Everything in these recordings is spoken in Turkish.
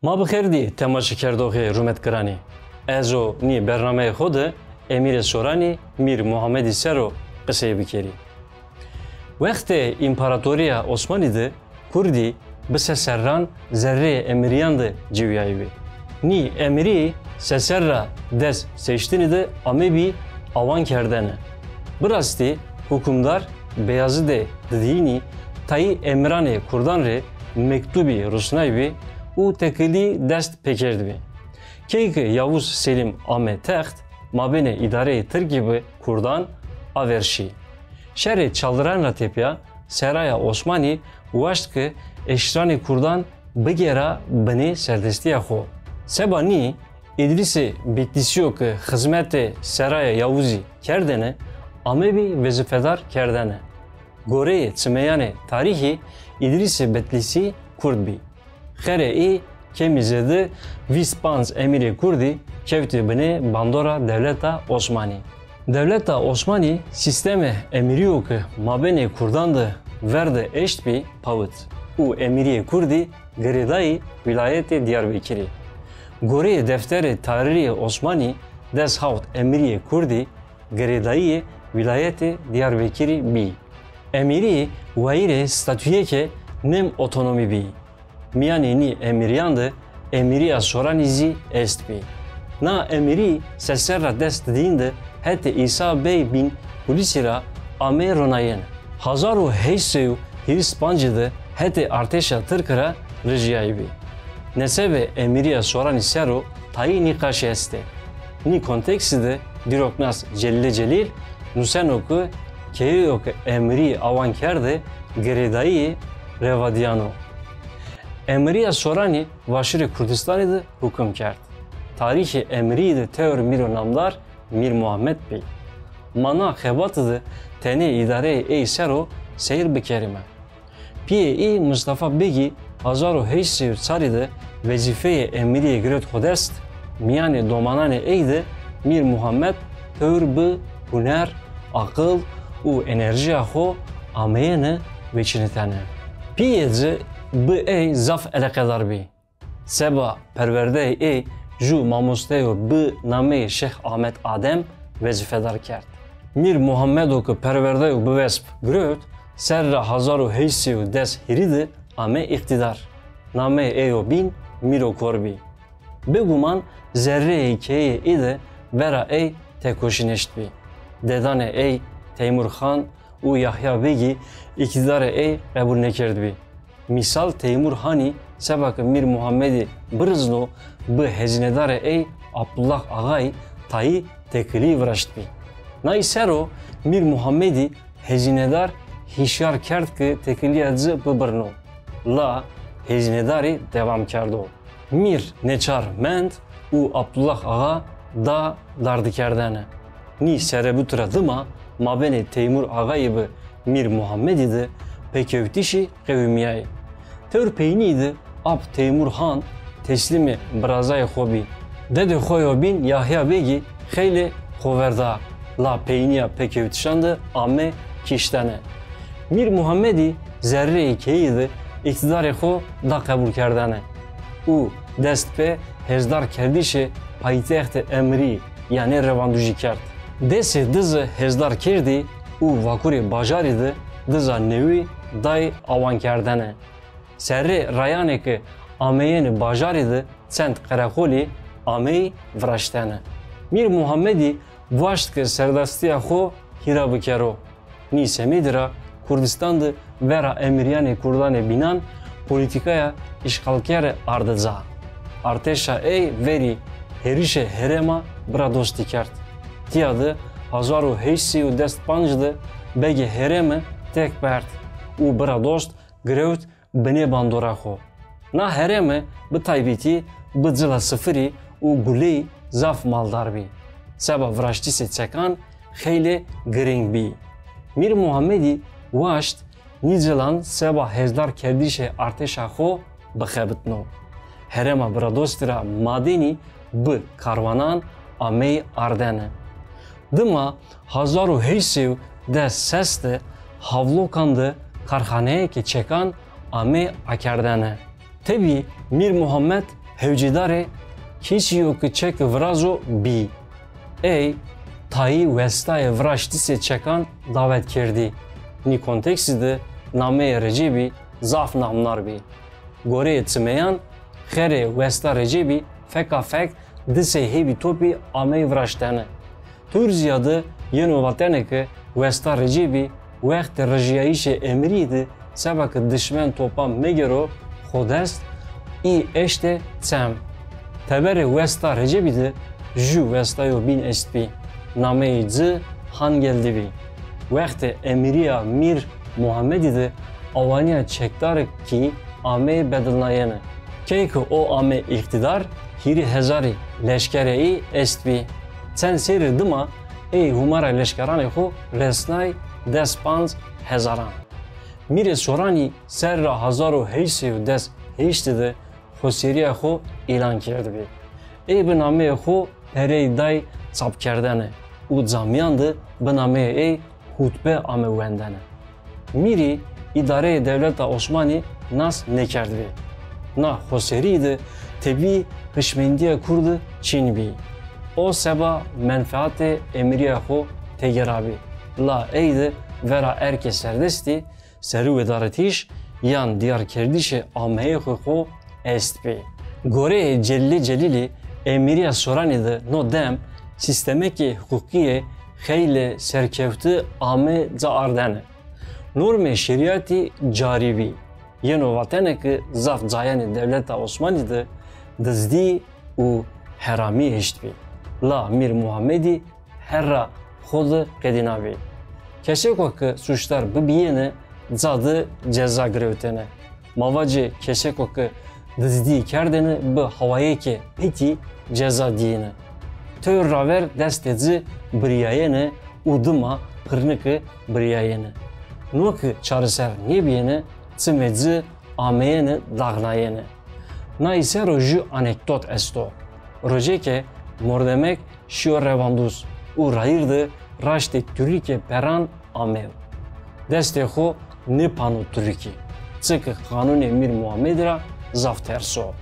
ما بخیر دی تماشا کردوخه رومت کرانی. ازو نی برنامه خود امیر سورانی میر محمدی سرو قصه بکری. وقت امپراتوریا عثمانی ده کردی بس سران ذره امیریان ده جویایی بی. نی امری سسرا دست seçtiğini de amebi avan kerdene. Burası hükümdar beyazı de dediğini tayi emrane kurdan re mektubi rusnaybi u tekili dest pekerdi. Keyke Yavuz Selim Ahmet Teht mabene idare tır gibi kurdan averşi. Şerri çaldıran ratepya Seraya Osmani ulaştı eşrani kurdan bigera beni serdestiye xo. Sebani İdrisi Bitlisiyo ki hizmeti Seraya Yavuzi kerdene amebi vezifedar kerdene. Goreye çimeyane tarihi İdrisi Bitlisi Kurdbi. Xere-i kemizedi Vispans emiri Kurdi kevti bine bandora devleta Osmani. Devleta Osmani sisteme emiriyo ki mabene kurdandı verdi eştbi pavut. U emiriye Kurdi geridayı vilayeti Diyarbakır'ı. Goreye defteri tarihi Osmani des havt emiriye Kurdi geridayı vilayeti Diyarbakır'ı bi. Emiri vayire statüye ke nem otonomi bi. Miyani ni emiriyandı emiriya soranizi est bi. Na emiri seserra dest dediğinde hette İsa Bey bin Hulisira ame ronayen. Hazaru heyseyu Hirispancı'da hette arteşa tırkıra rejiyayı bi. Nesebe emiriya soran isero tayi nikaşı este. Ni kontekside diroknas Celile Celil nusenoku keyoku emiri avan kerde geredayı revadiyano. Emiriya sorani vaşiri Kurdistan'ydı hüküm kert. Tarihi emiriydi teor miro namdar Mir Muhammed Bey. Mana xebatıdı tene idare ey sero seyir bekerime. Piye Mustafa Begi Hazaru Heysir Sarı'da vazifeye emiriye giret hodest, miyane domanane eyde Mir Muhammed hırbı, huner, akıl u enerji aho ameyene ve çinetene. Piyece bu ey zaf ele kadar bi. Seba perverde ey ju mamusteyo bu name Şeyh Ahmet Adem vazifedar kert. Mir Muhammed oku perverdeyo bu vesp giret, serra Hazaru Heysir des hiridi ame iktidar. Name eyo bin miro korbi. Beguman zerre hikeye ide vera ey tekoşineşt bi. Dedane ey Teymur Han u Yahya Begi iktidare ey kabul nekerd bi. Misal Teymur Hani sebak Mir Muhammedi Brzno bu hezinedare ey Abdullah Ağay tayi tekili vraşt bi. Naysero Mir Muhammedi hezinedar hişyar kert ki tekili edzı bıbrno. La hezinedari devam kerdo. Mir neçar mend u Abdullah Ağa da dardı kerdene. Ni serebutra dıma mabene Teymur Ağayı bi Mir Muhammed'idi pekevtişi kevmiyayı. Tör peyniydi ab Teymur Han teslimi brazay hobi. Dede xoyo bin Yahya Begi xeyli xoverda. La peyniya pekevtişandı amme kiştene. Mir Muhammedi zerre-i keyidi iktidarı xo da kabul kerdane. U dest pe hezdar kerdişi payitext emri yani revanduji kert. Desi dızı hezdar kerdi u vakuri bajaridi dıza nevi day avan kerdane. Serri rayaneki ameyeni bajaridi sent karakoli amey vraştene. Mir Muhammedi vaştkı serdastiya xo hira bikero. Ni semidira Kurdistan'da vera emiriyane kurdane binan politikaya işgalkere ardıza. Arteşa ey veri herişe herema bra dosti kert. Tiyadı Hazaru Heysiyu dest pancıdı bege hereme tek pert. U bra dost grevt bine bandora xo. Na hereme bu taybiti bu zıla sıfırı u guleyi zaf maldar bi. Seba vraştisi çekan xeyli gring bi. Mir Muhammedi vaşt nicelan seba hezdar kerdişe arteşa xo bixebitno. Herema bradostira madeni bu karvanan amey ardene. Dıma Hazaru Heysiv de seste havlokandı karhaneye ki çekan ame akerdene. Tabi Mir Muhammed hevcidare hiç yok ki çek vrazo bi. Ey tayı vestaya vraştise çekan davet kerdi. Ni kontekside name Recebi zaf namlar bi. Gore etmeyan xere vesta Recebi feka fek dise hebi topi amey vraştane. Tur ziyade yeno vatene ki vesta Recebi وقت رجیایش امرید سبک دشمن توپا مگرو خودست ای اشت تم تبر وستا رجبیده جو وستایو بین است بی نامه زی هان geldi بی وقت امریا میر محمدی ده اوانیا çektar ki ame bedilnayene ki o ame iktidar hiri hezari leşkerei est bi sen seyri dıma ey humara leşkerane xo resnay despans hezaran. Mire sorani serra hazaru heysev des heşti de xoseriya xo ilan kerdi bi. Ey bi nameye xo perey day çap kerdene. U zamiyandı bi nameye ey hutbe ame wendene. Miri idare devleta Osmani nas ne kerdi bi. Na xoseriydi tebi hışmendiye kurdu Çin bi. O seba menfaate emriya xo tegerabi. La eydi vera erke serdesti seru vedaretiş yan diyar kerdişe ameye xo est bi. Gore celli celili emiriya soranidi no dem sistemeki hukukiye xeyle serkevti ame za ardene. Norme şeriati caribi. Yeno vateneki zaf zayani devleta Osmanlı'da dizdi u herami eştbi. La Mir Muhammedi herra xodu qedinabi. Keseko ki suçlar bibiyene zadı ceza grevtene. Mavacı keseko ki dizdi kerdene bu havaya ki peki ceza diyene. Tör raver dest edzi briyayene uduma pırnıkı briyayene. Nuki çarıser nebiyene tsimedzi ameyene dağnayene. Na ise roju anekdot esto. Roje ke mordemek şiyor revanduz. U rayırdı raşte Türkiye peran amev. Deste xo ne panu Türkiye. Çıkı kanun emir Muhammedra zaf terso.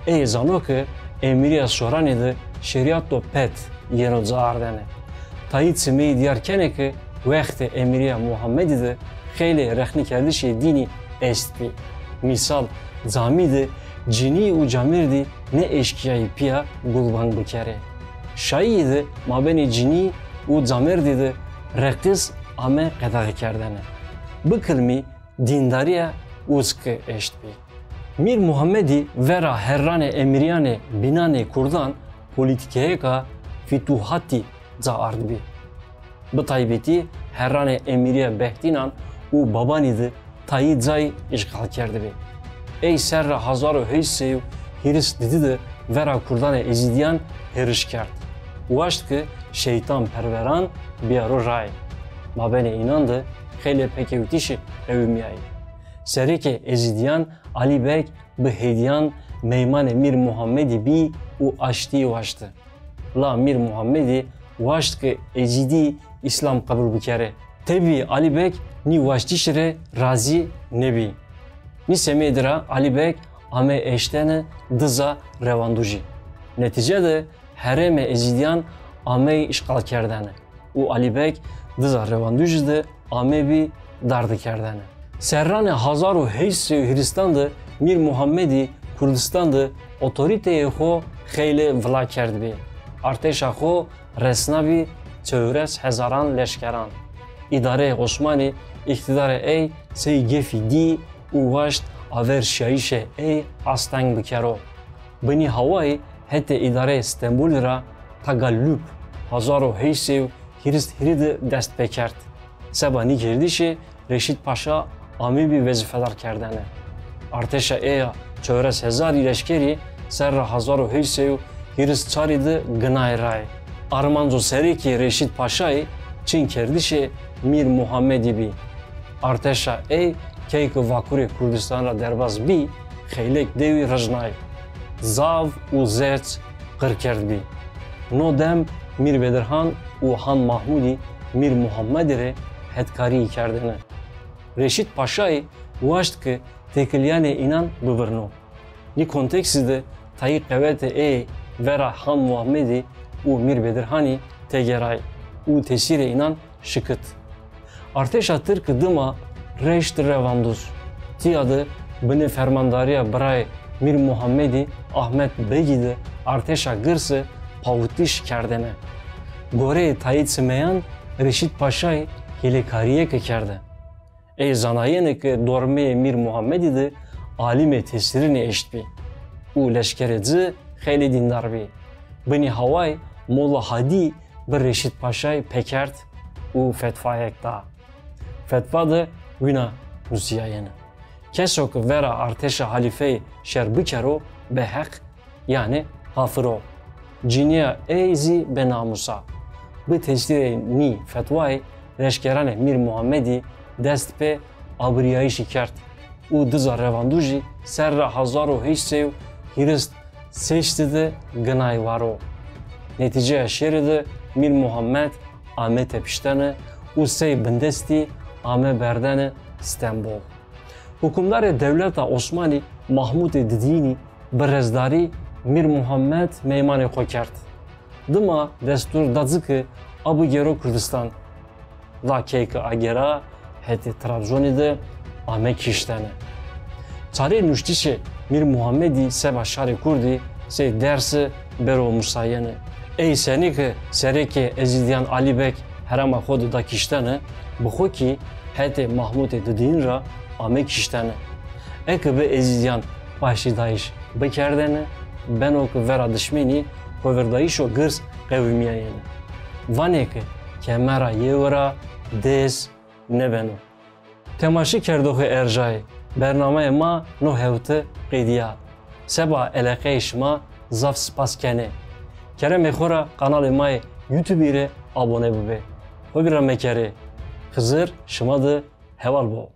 Ey zano ki emiriya soranidi şeriatto pet yeno zardene. Tayit simeyi diyarkene ki vekte emiriya Muhammedidi xeyli rexni kerdişi dini est bi. Misal zamidi cini u camirdi ne eşkiyayı piya gulban bikere. Şayidi mabeni cini u camirdi de rektiz ame qedağı kerdene. Bıkılmi dindariya uzkı eşt bi. Mir Muhammedi vera herrane emiriyane binane kurdan politikaya ka fituhati za ard bi. Bu taybeti herrane emiriye behtinan u babanidi tayi zay işgal kerdi bi. Ey serra hazaru heysev hiris dedi de vera kurdane ezidiyan heriş kerd. Uaşt ki şeytan perveran biyaru ray. Mabene inandı xeyli pekevtişi evimiyayı. Serike ezidiyan Ali Bek bi hediyan meyman Mir Muhammedi bi u aşti uaştı. La Mir Muhammedi uaşt ki ezidi İslam kabul bikere. Tebi Ali Bek ni uaşti şire razi nebi. Ni semedira Ali Bek ame eştene dıza revanduji. Neticede hereme ezidiyan ame işgal kerdene. U Ali Bek dıza revandujide ame bi dardı kerdene. Serrane Hazaru heysi Hristandı Mir Muhammedi Kurdistandı otoriteye xo xeyli vla kerdi bi. Arteşa xo resnabi çevres hezaran leşkeran. İdare Osmani iktidare ey sey gefi di u vaşt aver şayişe ey astang bikero. Beni havai hete idare İstanbul ra tagallüp Hazaru heysi Hrist hiridi dest bekert. Sebani girdişi Reşit Paşa amibi vezifeler kerdene. Arteşa eya çöres hezar ileşkeri serra Hazaru heysev Hrist çaridi gınay ray. Armanzo seriki Reşit Paşa'yı Çin kerdişi Mir Muhammedi bi. Arteşa ey keyki vakuri Kurdistan'a derbaz bi xeylek devi rajnay. Zav u zerç qır kerd bi. No dem Mir Bedirhan u Han Mahmudi Mir Muhammed'e hetkari kerdene. Reşit Paşa'yı uaşt ki tekiliyane inan bıvırno. Ni kontekside tayı kuvvete vera Han Muhammedi u Mir Bedirhani tegeray u tesire inan şıkıt. Arteşa Türk dıma reşt revanduz. Tiyadı bine fermandariya bray Mir Muhammedi Ahmet Begidi arteşa gırsı pavutiş kerdene. Gore tayit simeyan Reşit Paşa'yı hilekariye kekerde. Ey zanayene ki dormeye Mir Muhammedi de alime tesirini eştbi. U leşkereci xeyli dindar bi. Bini havay Molla Hadi bir Reşit Paşa'yı pekert u fetva ekta. Fetva da wina Rusiyayene. Kesok vera arteşa halifeyi şerbikero behek yani hafıro. Ciniya eyzi be namusa. Bu tesiri ni fetvayı leşkerane Mir Muhammedi dest pe abriyayı şikert. U dıza revanduji serra hazaro hiçsev hirist seçti de gınay varo. Netice şeridi Mir Muhammed ame tepiştene u sey bindesti ame berdene İstanbul. Hükümdar devleta Osmani Mahmud Didini berezdari Mir Muhammed meymanı kokert. Dıma destur dadzı ki Abu Gero Kürdistan. La keyki agera heti Trabzon'ide ame kiştene. Çare nüştişi Mir Muhammedi seba şari kurdi se dersi bero musayene. Ey seni ki sereki Ezidyan Ali Bek herama khodu da kiştene bu ki heti Mahmud Didin ra ame kiştene. Eki be Ezidyan başidayış bekerdene ben oku vera dışmeni koverdayış o gırs kevmiyayene. Vaneki kemera yevra des nebeno. Temaşi kerdoğu erjay bername ma no hevte qidiya. Seba eleqeş ma zaf spas kene. Kerem khora kanal may YouTube'ire abone bube. Hobira mekere. Hızır şımadı heval bo.